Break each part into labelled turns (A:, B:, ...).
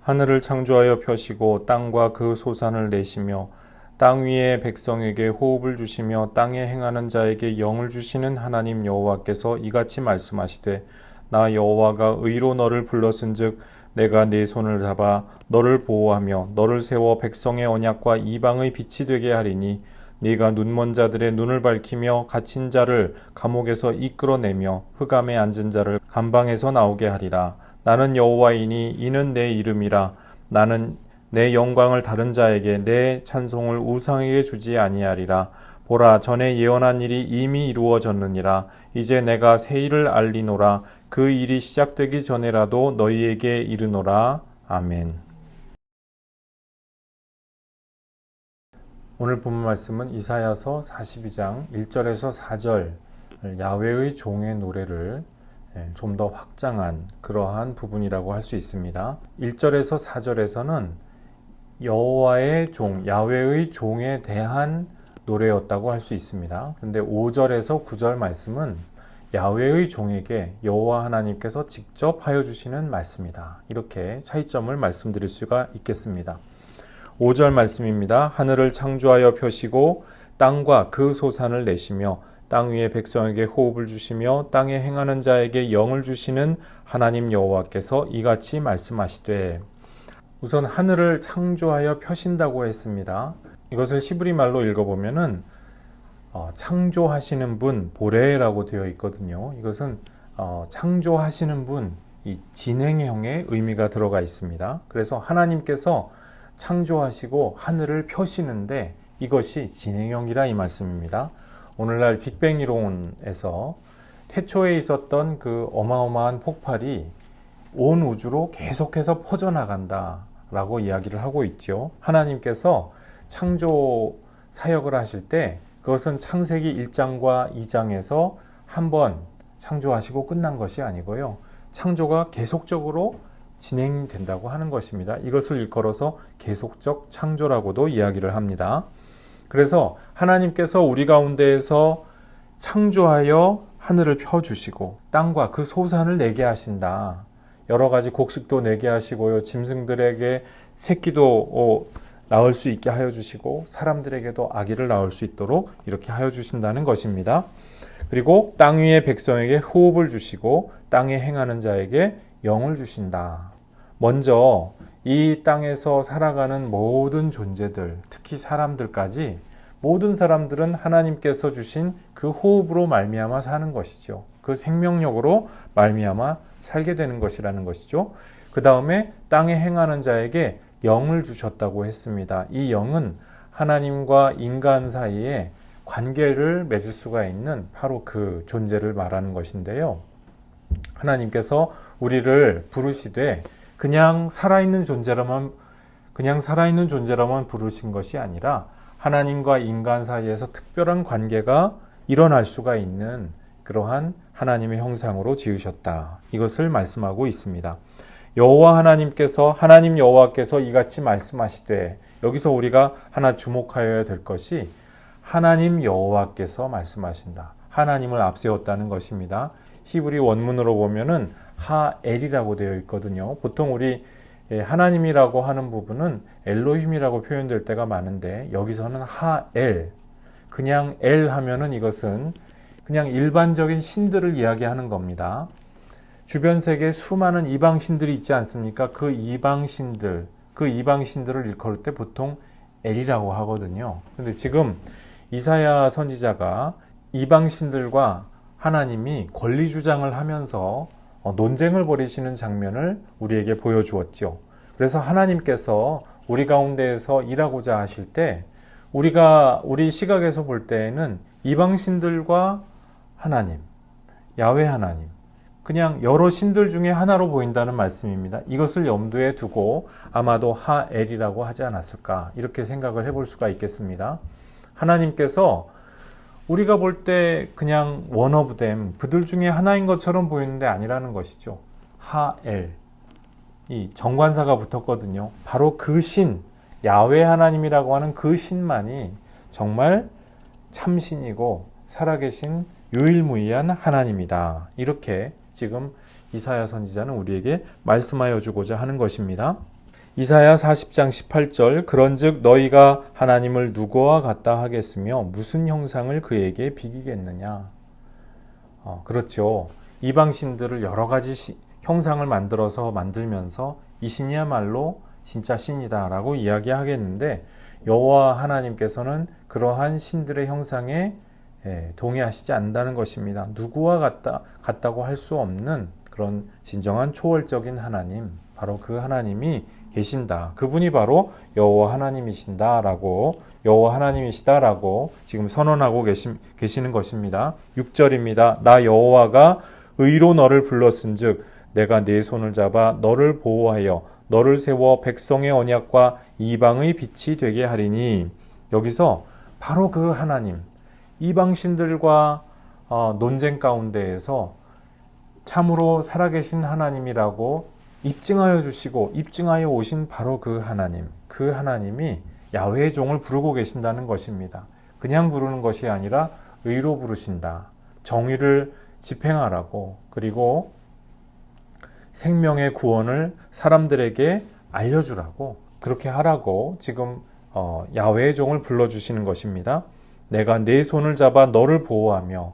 A: 하늘을 창조하여 펴시고 땅과 그 소산을 내시며 땅 위의 백성에게 호흡을 주시며 땅에 행하는 자에게 영을 주시는 하나님 여호와께서 이같이 말씀하시되 나 여호와가 의로 너를 불렀은즉 내가 네 손을 잡아 너를 보호하며 너를 세워 백성의 언약과 이방의 빛이 되게 하리니 네가 눈먼 자들의 눈을 밝히며 갇힌 자를 감옥에서 이끌어내며 흑암에 앉은 자를 감방에서 나오게 하리라. 나는 여호와이니 이는 내 이름이라. 나는 내 영광을 다른 자에게 내 찬송을 우상에게 주지 아니하리라. 보라, 전에 예언한 일이 이미 이루어졌느니라. 이제 내가 새 일을 알리노라. 그 일이 시작되기 전에라도 너희에게 이르노라. 아멘. 오늘 본문 말씀은 이사야서 42장 1절에서 4절 야훼의 종의 노래를 좀 더 확장한 그러한 부분이라고 할 수 있습니다. 1절에서 4절에서는 여호와의 종, 야훼의 종에 대한 노래였다고 할 수 있습니다. 그런데 5절에서 9절 말씀은 야훼의 종에게 여호와 하나님께서 직접 하여 주시는 말씀이다. 이렇게 차이점을 말씀드릴 수가 있겠습니다. 5절 말씀입니다. 하늘을 창조하여 펴시고 땅과 그 소산을 내시며 땅 위의 백성에게 호흡을 주시며 땅에 행하는 자에게 영을 주시는 하나님 여호와께서 이같이 말씀하시되, 우선 하늘을 창조하여 펴신다고 했습니다. 이것을 히브리 말로 읽어보면은 창조하시는 분, 보레라고 되어 있거든요. 이것은 창조하시는 분, 이 진행형의 의미가 들어가 있습니다. 그래서 하나님께서 창조하시고 하늘을 펴시는데 이것이 진행형이라 이 말씀입니다. 오늘날 빅뱅 이론에서 태초에 있었던 그 어마어마한 폭발이 온 우주로 계속해서 퍼져나간다 라고 이야기를 하고 있죠. 하나님께서 창조 사역을 하실 때 그것은 창세기 1장과 2장에서 한번 창조하시고 끝난 것이 아니고요. 창조가 계속적으로 진행된다고 하는 것입니다. 이것을 일컬어서 계속적 창조라고도 이야기를 합니다. 그래서 하나님께서 우리 가운데에서 창조하여 하늘을 펴주시고 땅과 그 소산을 내게 하신다. 여러 가지 곡식도 내게 하시고요. 짐승들에게 새끼도 낳을 수 있게 하여 주시고 사람들에게도 아기를 낳을 수 있도록 이렇게 하여 주신다는 것입니다. 그리고 땅 위의 백성에게 호흡을 주시고 땅에 행하는 자에게 영을 주신다. 먼저 이 땅에서 살아가는 모든 존재들, 특히 사람들까지 모든 사람들은 하나님께서 주신 그 호흡으로 말미암아 사는 것이죠. 그 생명력으로 말미암아 살게 되는 것이라는 것이죠. 그 다음에 땅에 행하는 자에게 영을 주셨다고 했습니다. 이 영은 하나님과 인간 사이에 관계를 맺을 수가 있는 바로 그 존재를 말하는 것인데요. 하나님께서 우리를 부르시되 그냥 살아있는 존재라만 부르신 것이 아니라 하나님과 인간 사이에서 특별한 관계가 일어날 수가 있는 그러한 하나님의 형상으로 지으셨다. 이것을 말씀하고 있습니다. 하나님 여호와께서 이같이 말씀하시되, 여기서 우리가 하나 주목하여야 될 것이 하나님 여호와께서 말씀하신다. 하나님을 앞세웠다는 것입니다. 히브리 원문으로 보면은 하엘이라고 되어 있거든요. 보통 우리 하나님이라고 하는 부분은 엘로힘이라고 표현될 때가 많은데 여기서는 하엘, 그냥 엘 하면은 이것은 그냥 일반적인 신들을 이야기하는 겁니다. 주변 세계에 수많은 이방신들이 있지 않습니까? 그 이방신들을 일컬을 때 보통 엘이라고 하거든요. 근데 지금 이사야 선지자가 이방신들과 하나님이 권리 주장을 하면서 논쟁을 벌이시는 장면을 우리에게 보여주었죠. 그래서 하나님께서 우리 가운데에서 일하고자 하실 때 우리 시각에서 볼 때에는 이방신들과 하나님, 야훼 하나님, 그냥 여러 신들 중에 하나로 보인다는 말씀입니다. 이것을 염두에 두고 아마도 하엘이라고 하지 않았을까, 이렇게 생각을 해볼 수가 있겠습니다. 하나님께서 우리가 볼 때 그냥 one of them, 그들 중에 하나인 것처럼 보이는데 아니라는 것이죠. 하엘, 이 정관사가 붙었거든요. 바로 그 신, 야훼 하나님이라고 하는 그 신만이 정말 참신이고 살아계신 유일무이한 하나님이다. 이렇게 지금 이사야 선지자는 우리에게 말씀하여 주고자 하는 것입니다. 이사야 40장 18절 그런즉 너희가 하나님을 누구와 같다 하겠으며 무슨 형상을 그에게 비기겠느냐. 그렇죠. 이방신들을 여러 가지 형상을 만들면서 이 신이야말로 진짜 신이다라고 이야기하겠는데 여호와 하나님께서는 그러한 신들의 형상에 동의하시지 않는다는 것입니다. 누구와 같다고 할 수 없는 그런 진정한 초월적인 하나님, 바로 그 하나님이 계신다. 그분이 바로 여호와 하나님이신다라고, 여호와 하나님이시다라고 지금 선언하고 계시는 것입니다. 6절입니다. 나 여호와가 의로 너를 불렀은즉 내가 네 손을 잡아 너를 보호하여 너를 세워 백성의 언약과 이방의 빛이 되게 하리니. 여기서 바로 그 하나님, 이방신들과 논쟁 가운데에서 참으로 살아계신 하나님이라고 입증하여 주시고 입증하여 오신 바로 그 하나님, 그 하나님이 야훼의 종을 부르고 계신다는 것입니다. 그냥 부르는 것이 아니라 의로 부르신다. 정의를 집행하라고, 그리고 생명의 구원을 사람들에게 알려주라고, 그렇게 하라고 지금 야훼의 종을 불러주시는 것입니다. 내가 네 손을 잡아 너를 보호하며,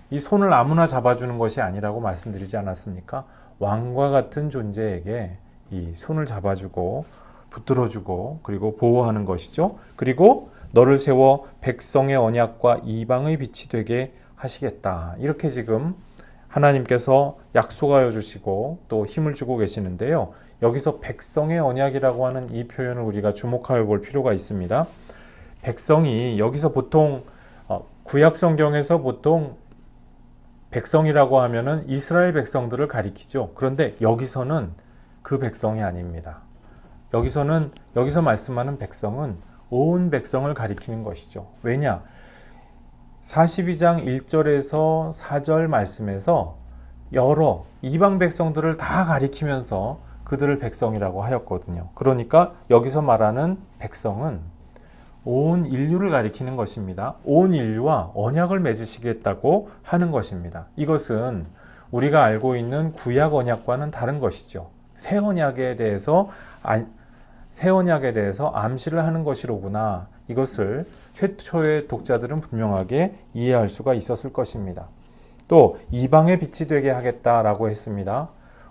A: 이 손을 아무나 잡아주는 것이 아니라고 말씀드리지 않았습니까? 왕과 같은 존재에게 이 손을 잡아주고 붙들어주고 그리고 보호하는 것이죠. 그리고 너를 세워 백성의 언약과 이방의 빛이 되게 하시겠다. 이렇게 지금 하나님께서 약속하여 주시고 또 힘을 주고 계시는데요. 여기서 백성의 언약이라고 하는 이 표현을 우리가 주목하여 볼 필요가 있습니다. 백성이 여기서 보통 구약 성경에서 보통 백성이라고 하면은 이스라엘 백성들을 가리키죠. 그런데 여기서는 그 백성이 아닙니다. 여기서 말씀하는 백성은 온 백성을 가리키는 것이죠. 왜냐? 42장 1절에서 4절 말씀에서 여러 이방 백성들을 다 가리키면서 그들을 백성이라고 하였거든요. 그러니까 여기서 말하는 백성은 온 인류를 가리키는 것입니다. 온 인류와 언약을 맺으시겠다고 하는 것입니다. 이것은 우리가 알고 있는 구약 언약과는 다른 것이죠. 새 언약에 대해서 암시를 하는 것이로구나. 이것을 최초의 독자들은 분명하게 이해할 수가 있었을 것입니다. 또 이방의 빛이 되게 하겠다라고 했습니다.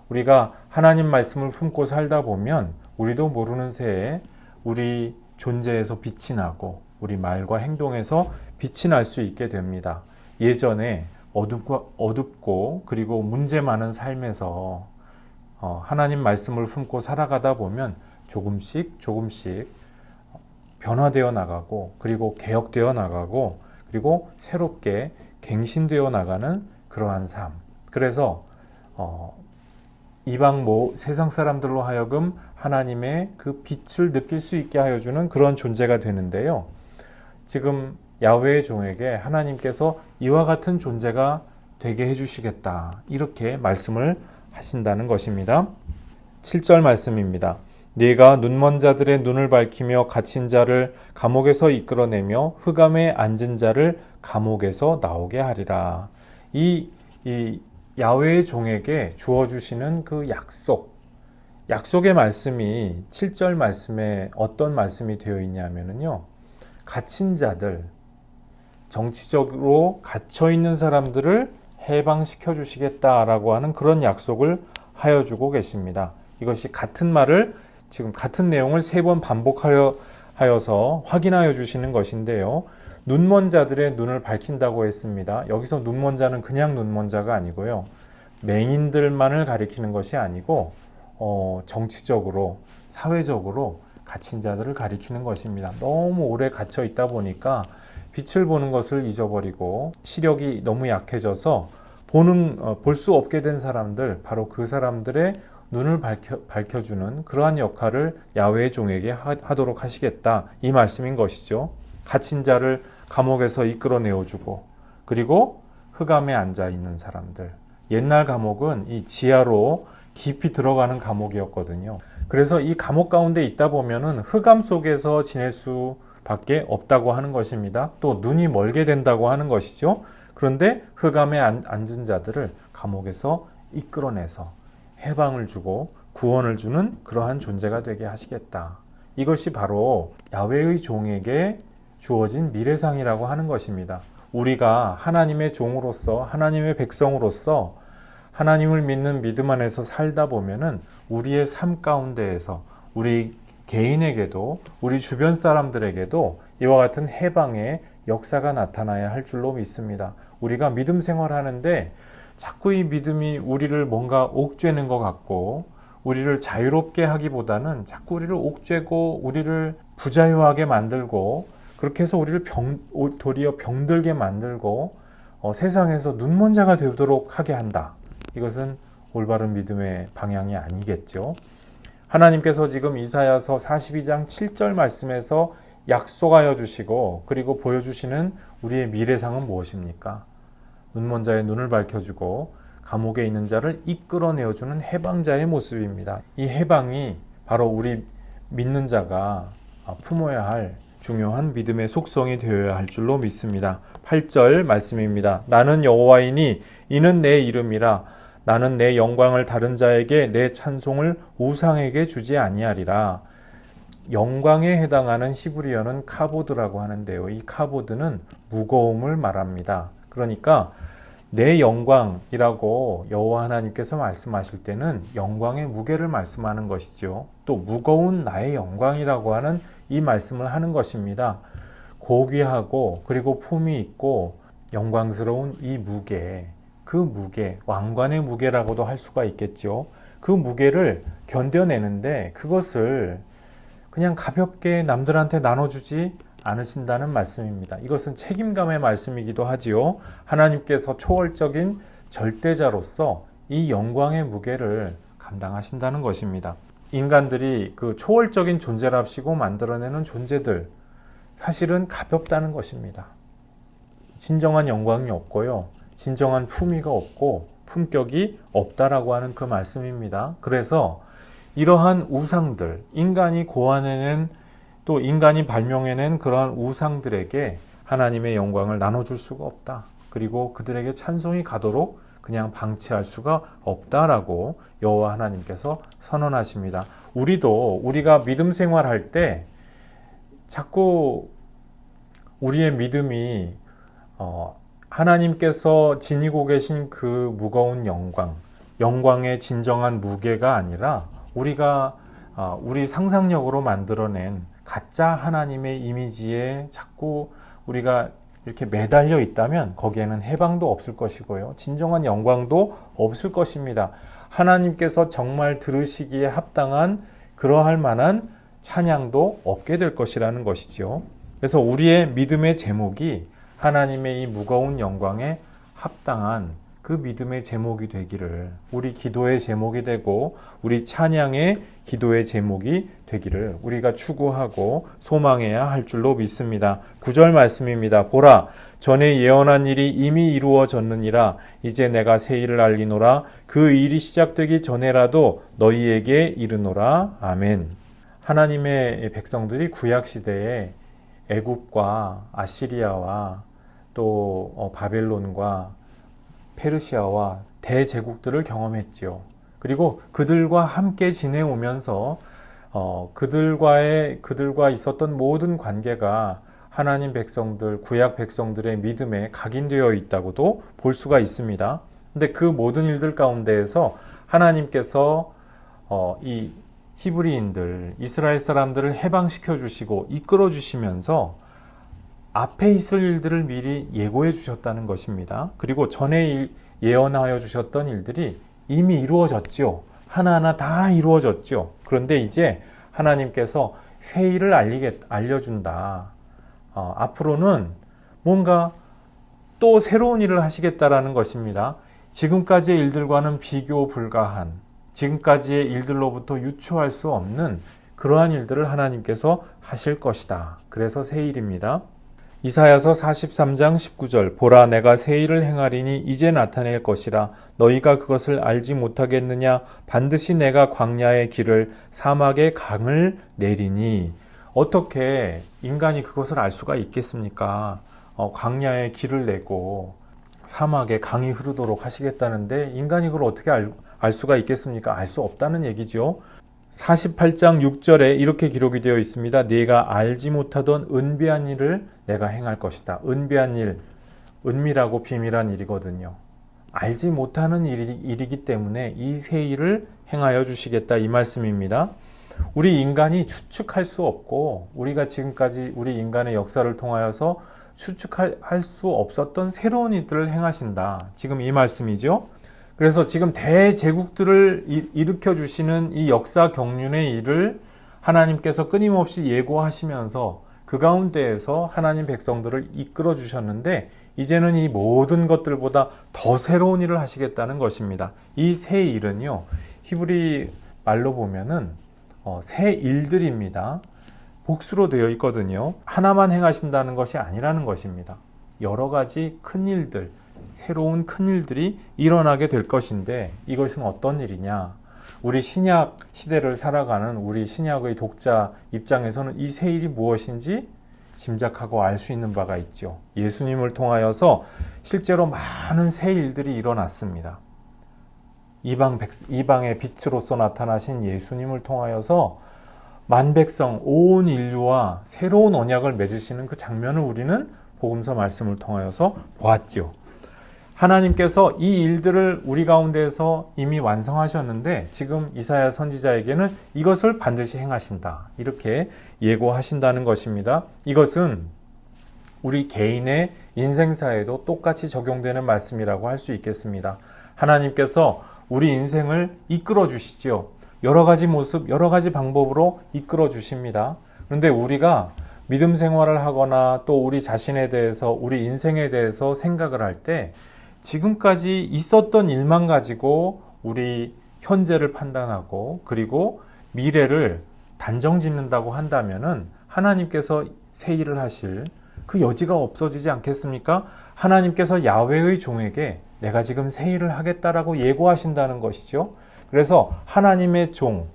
A: 우리가 하나님 말씀을 품고 살다 보면 우리도 모르는 새에 우리 존재에서 빛이 나고 우리 말과 행동에서 빛이 날 수 있게 됩니다. 예전에 어둡고 그리고 문제 많은 삶에서 하나님 말씀을 품고 살아가다 보면 조금씩 변화되어 나가고 그리고 개혁되어 나가고 그리고 새롭게 갱신되어 나가는 그러한 삶. 그래서 이방 세상 사람들로 하여금 하나님의 그 빛을 느낄 수 있게 하여 주는 그런 존재가 되는데요. 지금 야훼의 종에게 하나님께서 이와 같은 존재가 되게 해주시겠다. 이렇게 말씀을 하신다는 것입니다. 7절 말씀입니다. 네가 눈먼 자들의 눈을 밝히며 갇힌 자를 감옥에서 이끌어내며 흑암에 앉은 자를 감옥에서 나오게 하리라. 이 야훼의 종에게 주어주시는 그 약속의 말씀이 7절 말씀에 어떤 말씀이 되어 있냐면요. 갇힌 자들, 정치적으로 갇혀있는 사람들을 해방시켜 주시겠다라고 하는 그런 약속을 하여 주고 계십니다. 이것이 같은 말을 지금 같은 내용을 3번 반복하여서 확인하여 주시는 것인데요. 눈먼 자들의 눈을 밝힌다고 했습니다. 여기서 눈먼 자는 그냥 눈먼 자가 아니고요. 맹인들만을 가리키는 것이 아니고 정치적으로, 사회적으로 갇힌 자들을 가리키는 것입니다. 너무 오래 갇혀 있다 보니까 빛을 보는 것을 잊어버리고 시력이 너무 약해져서 볼 수 없게 된 사람들, 바로 그 사람들의 눈을 밝혀주는 그러한 역할을 야훼의 종에게 하도록 하시겠다. 이 말씀인 것이죠. 갇힌 자를 감옥에서 이끌어내어주고 그리고 흑암에 앉아있는 사람들. 옛날 감옥은 이 지하로 깊이 들어가는 감옥이었거든요. 그래서 이 감옥 가운데 있다 보면은 흑암 속에서 지낼 수밖에 없다고 하는 것입니다. 또 눈이 멀게 된다고 하는 것이죠. 그런데 흑암에 앉은 자들을 감옥에서 이끌어내서 해방을 주고 구원을 주는 그러한 존재가 되게 하시겠다. 이것이 바로 야훼의 종에게 주어진 미래상이라고 하는 것입니다. 우리가 하나님의 종으로서, 하나님의 백성으로서 하나님을 믿는 믿음 안에서 살다 보면은 우리의 삶 가운데에서 우리 개인에게도, 우리 주변 사람들에게도 이와 같은 해방의 역사가 나타나야 할 줄로 믿습니다. 우리가 믿음 생활하는데 자꾸 이 믿음이 우리를 뭔가 옥죄는 것 같고, 우리를 자유롭게 하기보다는 자꾸 우리를 옥죄고 우리를 부자유하게 만들고, 그렇게 해서 우리를 도리어 병들게 만들고 세상에서 눈먼 자가 되도록 하게 한다. 이것은 올바른 믿음의 방향이 아니겠죠. 하나님께서 지금 이사야서 42장 7절 말씀에서 약속하여 주시고 그리고 보여주시는 우리의 미래상은 무엇입니까? 눈먼 자의 눈을 밝혀주고 감옥에 있는 자를 이끌어내어주는 해방자의 모습입니다. 이 해방이 바로 우리 믿는 자가 품어야 할 중요한 믿음의 속성이 되어야 할 줄로 믿습니다. 8절 말씀입니다. 나는 여호와이니 이는 내 이름이라. 나는 내 영광을 다른 자에게, 내 찬송을 우상에게 주지 아니하리라. 영광에 해당하는 히브리어는 카보드라고 하는데요. 이 카보드는 무거움을 말합니다. 그러니까 내 영광이라고 여호와 하나님께서 말씀하실 때는 영광의 무게를 말씀하는 것이죠. 또 무거운 나의 영광이라고 하는 이 말씀을 하는 것입니다. 고귀하고 그리고 품이 있고 영광스러운 이 무게, 그 무게, 왕관의 무게라고도 할 수가 있겠죠. 그 무게를 견뎌내는데 그것을 그냥 가볍게 남들한테 나눠주지 않으신다는 말씀입니다. 이것은 책임감의 말씀이기도 하지요. 하나님께서 초월적인 절대자로서 이 영광의 무게를 감당하신다는 것입니다. 인간들이 그 초월적인 존재랍시고 만들어내는 존재들, 사실은 가볍다는 것입니다. 진정한 영광이 없고요. 진정한 품위가 없고 품격이 없다라고 하는 그 말씀입니다. 그래서 이러한 우상들, 인간이 고안해낸 또 인간이 발명해낸 그러한 우상들에게 하나님의 영광을 나눠줄 수가 없다. 그리고 그들에게 찬송이 가도록 그냥 방치할 수가 없다라고 여호와 하나님께서 선언하십니다. 우리가 믿음 생활할 때 자꾸 우리의 믿음이 하나님께서 지니고 계신 그 무거운 영광의 진정한 무게가 아니라 우리가 우리 상상력으로 만들어낸 가짜 하나님의 이미지에 자꾸 우리가 이렇게 매달려 있다면 거기에는 해방도 없을 것이고요. 진정한 영광도 없을 것입니다. 하나님께서 정말 들으시기에 합당한 그러할 만한 찬양도 없게 될 것이라는 것이죠. 그래서 우리의 믿음의 제목이 하나님의 이 무거운 영광에 합당한 그 믿음의 제목이 되기를, 우리 기도의 제목이 되고 우리 찬양의 기도의 제목이 되기를 우리가 추구하고 소망해야 할 줄로 믿습니다. 9절 말씀입니다. 보라, 전에 예언한 일이 이미 이루어졌느니라. 이제 내가 새 일을 알리노라. 그 일이 시작되기 전에라도 너희에게 이르노라. 아멘. 하나님의 백성들이 구약시대에 애굽과 아시리아와 또 바벨론과 페르시아와 대제국들을 경험했지요. 그리고 그들과 함께 지내오면서 그들과 있었던 모든 관계가 하나님 백성들, 구약 백성들의 믿음에 각인되어 있다고도 볼 수가 있습니다. 근데 그 모든 일들 가운데에서 하나님께서 이 히브리인들, 이스라엘 사람들을 해방시켜 주시고 이끌어 주시면서 앞에 있을 일들을 미리 예고해 주셨다는 것입니다. 그리고 전에 예언하여 주셨던 일들이 이미 이루어졌죠. 하나하나 다 이루어졌죠. 그런데 이제 하나님께서 새 일을 알려준다. 앞으로는 뭔가 또 새로운 일을 하시겠다라는 것입니다. 지금까지의 일들과는 비교 불가한, 지금까지의 일들로부터 유추할 수 없는 그러한 일들을 하나님께서 하실 것이다. 그래서 새 일입니다. 이사야서 43장 19절 보라 내가 새 일을 행하리니 이제 나타낼 것이라 너희가 그것을 알지 못하겠느냐 반드시 내가 광야의 길을 사막의 강을 내리니. 어떻게 인간이 그것을 알 수가 있겠습니까? 광야의 길을 내고 사막에 강이 흐르도록 하시겠다는데 인간이 그걸 어떻게 알 수가 있겠습니까? 알 수 없다는 얘기죠. 48장 6절에 이렇게 기록이 되어 있습니다. 네가 알지 못하던 은비한 일을 내가 행할 것이다. 은비한 일, 은밀하고 비밀한 일이거든요. 알지 못하는 일이기 때문에 이 새 일을 행하여 주시겠다, 이 말씀입니다. 우리 인간이 추측할 수 없고 우리가 지금까지 우리 인간의 역사를 통하여서 추측할 수 없었던 새로운 일들을 행하신다. 지금 이 말씀이죠. 그래서 지금 대제국들을 일으켜 주시는 이 역사 경륜의 일을 하나님께서 끊임없이 예고하시면서 그 가운데에서 하나님 백성들을 이끌어 주셨는데 이제는 이 모든 것들보다 더 새로운 일을 하시겠다는 것입니다. 이 새 일은요, 히브리 말로 보면은 새 일들입니다. 복수로 되어 있거든요. 하나만 행하신다는 것이 아니라는 것입니다. 여러 가지 큰 일들, 새로운 큰 일들이 일어나게 될 것인데 이것은 어떤 일이냐? 우리 신약 시대를 살아가는 우리 신약의 독자 입장에서는 이 새 일이 무엇인지 짐작하고 알 수 있는 바가 있죠. 예수님을 통하여서 실제로 많은 새 일들이 일어났습니다. 이방의 빛으로서 나타나신 예수님을 통하여서 만백성 온 인류와 새로운 언약을 맺으시는 그 장면을 우리는 복음서 말씀을 통하여서 보았죠. 하나님께서 이 일들을 우리 가운데에서 이미 완성하셨는데 지금 이사야 선지자에게는 이것을 반드시 행하신다, 이렇게 예고하신다는 것입니다. 이것은 우리 개인의 인생사에도 똑같이 적용되는 말씀이라고 할 수 있겠습니다. 하나님께서 우리 인생을 이끌어 주시죠. 여러 가지 모습, 여러 가지 방법으로 이끌어 주십니다. 그런데 우리가 믿음 생활을 하거나 또 우리 자신에 대해서, 우리 인생에 대해서 생각을 할 때 지금까지 있었던 일만 가지고 우리 현재를 판단하고 그리고 미래를 단정 짓는다고 한다면은 하나님께서 새 일을 하실 그 여지가 없어지지 않겠습니까? 하나님께서 야훼의 종에게 내가 지금 새 일을 하겠다라고 예고하신다는 것이죠. 그래서 하나님의 종,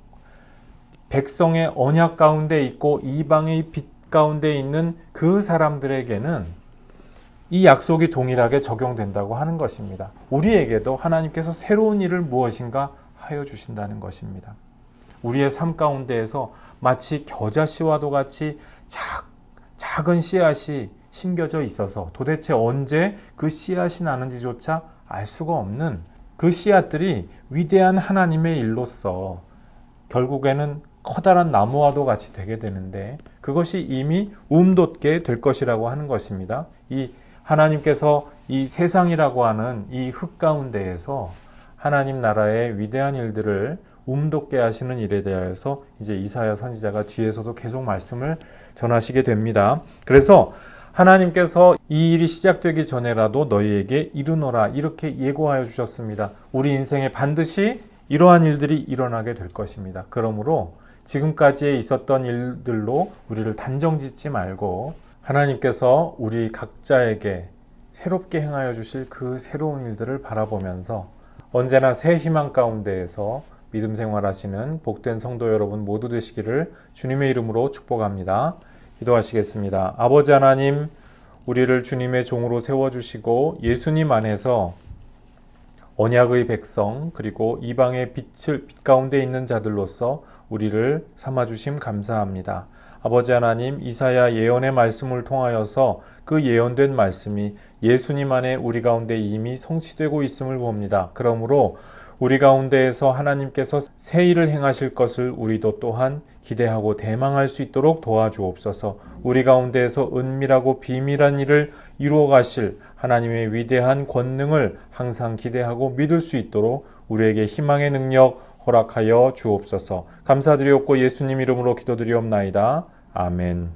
A: 백성의 언약 가운데 있고 이방의 빛 가운데 있는 그 사람들에게는 이 약속이 동일하게 적용된다고 하는 것입니다. 우리에게도 하나님께서 새로운 일을 무엇인가 하여 주신다는 것입니다. 우리의 삶 가운데에서 마치 겨자씨와도 같이 작은 씨앗이 심겨져 있어서 도대체 언제 그 씨앗이 나는지조차 알 수가 없는 그 씨앗들이 위대한 하나님의 일로서 결국에는 커다란 나무와도 같이 되게 되는데 그것이 이미 돋게 될 것이라고 하는 것입니다. 이 하나님께서 이 세상이라고 하는 이 흙 가운데에서 하나님 나라의 위대한 일들을 돋게 하시는 일에 대해서 이제 이사야 선지자가 뒤에서도 계속 말씀을 전하시게 됩니다. 그래서 하나님께서 이 일이 시작되기 전에라도 너희에게 이르노라, 이렇게 예고하여 주셨습니다. 우리 인생에 반드시 이러한 일들이 일어나게 될 것입니다. 그러므로 지금까지 있었던 일들로 우리를 단정 짓지 말고 하나님께서 우리 각자에게 새롭게 행하여 주실 그 새로운 일들을 바라보면서 언제나 새 희망 가운데에서 믿음 생활하시는 복된 성도 여러분 모두 되시기를 주님의 이름으로 축복합니다. 기도하시겠습니다. 아버지 하나님, 우리를 주님의 종으로 세워주시고 예수님 안에서 언약의 백성 그리고 이방의 빛 가운데 있는 자들로서 우리를 삼아주심 감사합니다. 아버지 하나님, 이사야 예언의 말씀을 통하여서 그 예언된 말씀이 예수님 안에 우리 가운데 이미 성취되고 있음을 봅니다. 그러므로 우리 가운데에서 하나님께서 새 일을 행하실 것을 우리도 또한 기대하고 대망할 수 있도록 도와주옵소서. 우리 가운데에서 은밀하고 비밀한 일을 이루어 가실 하나님의 위대한 권능을 항상 기대하고 믿을 수 있도록 우리에게 희망의 능력 허락하여 주옵소서. 감사드리옵고 예수님 이름으로 기도드리옵나이다. 아멘.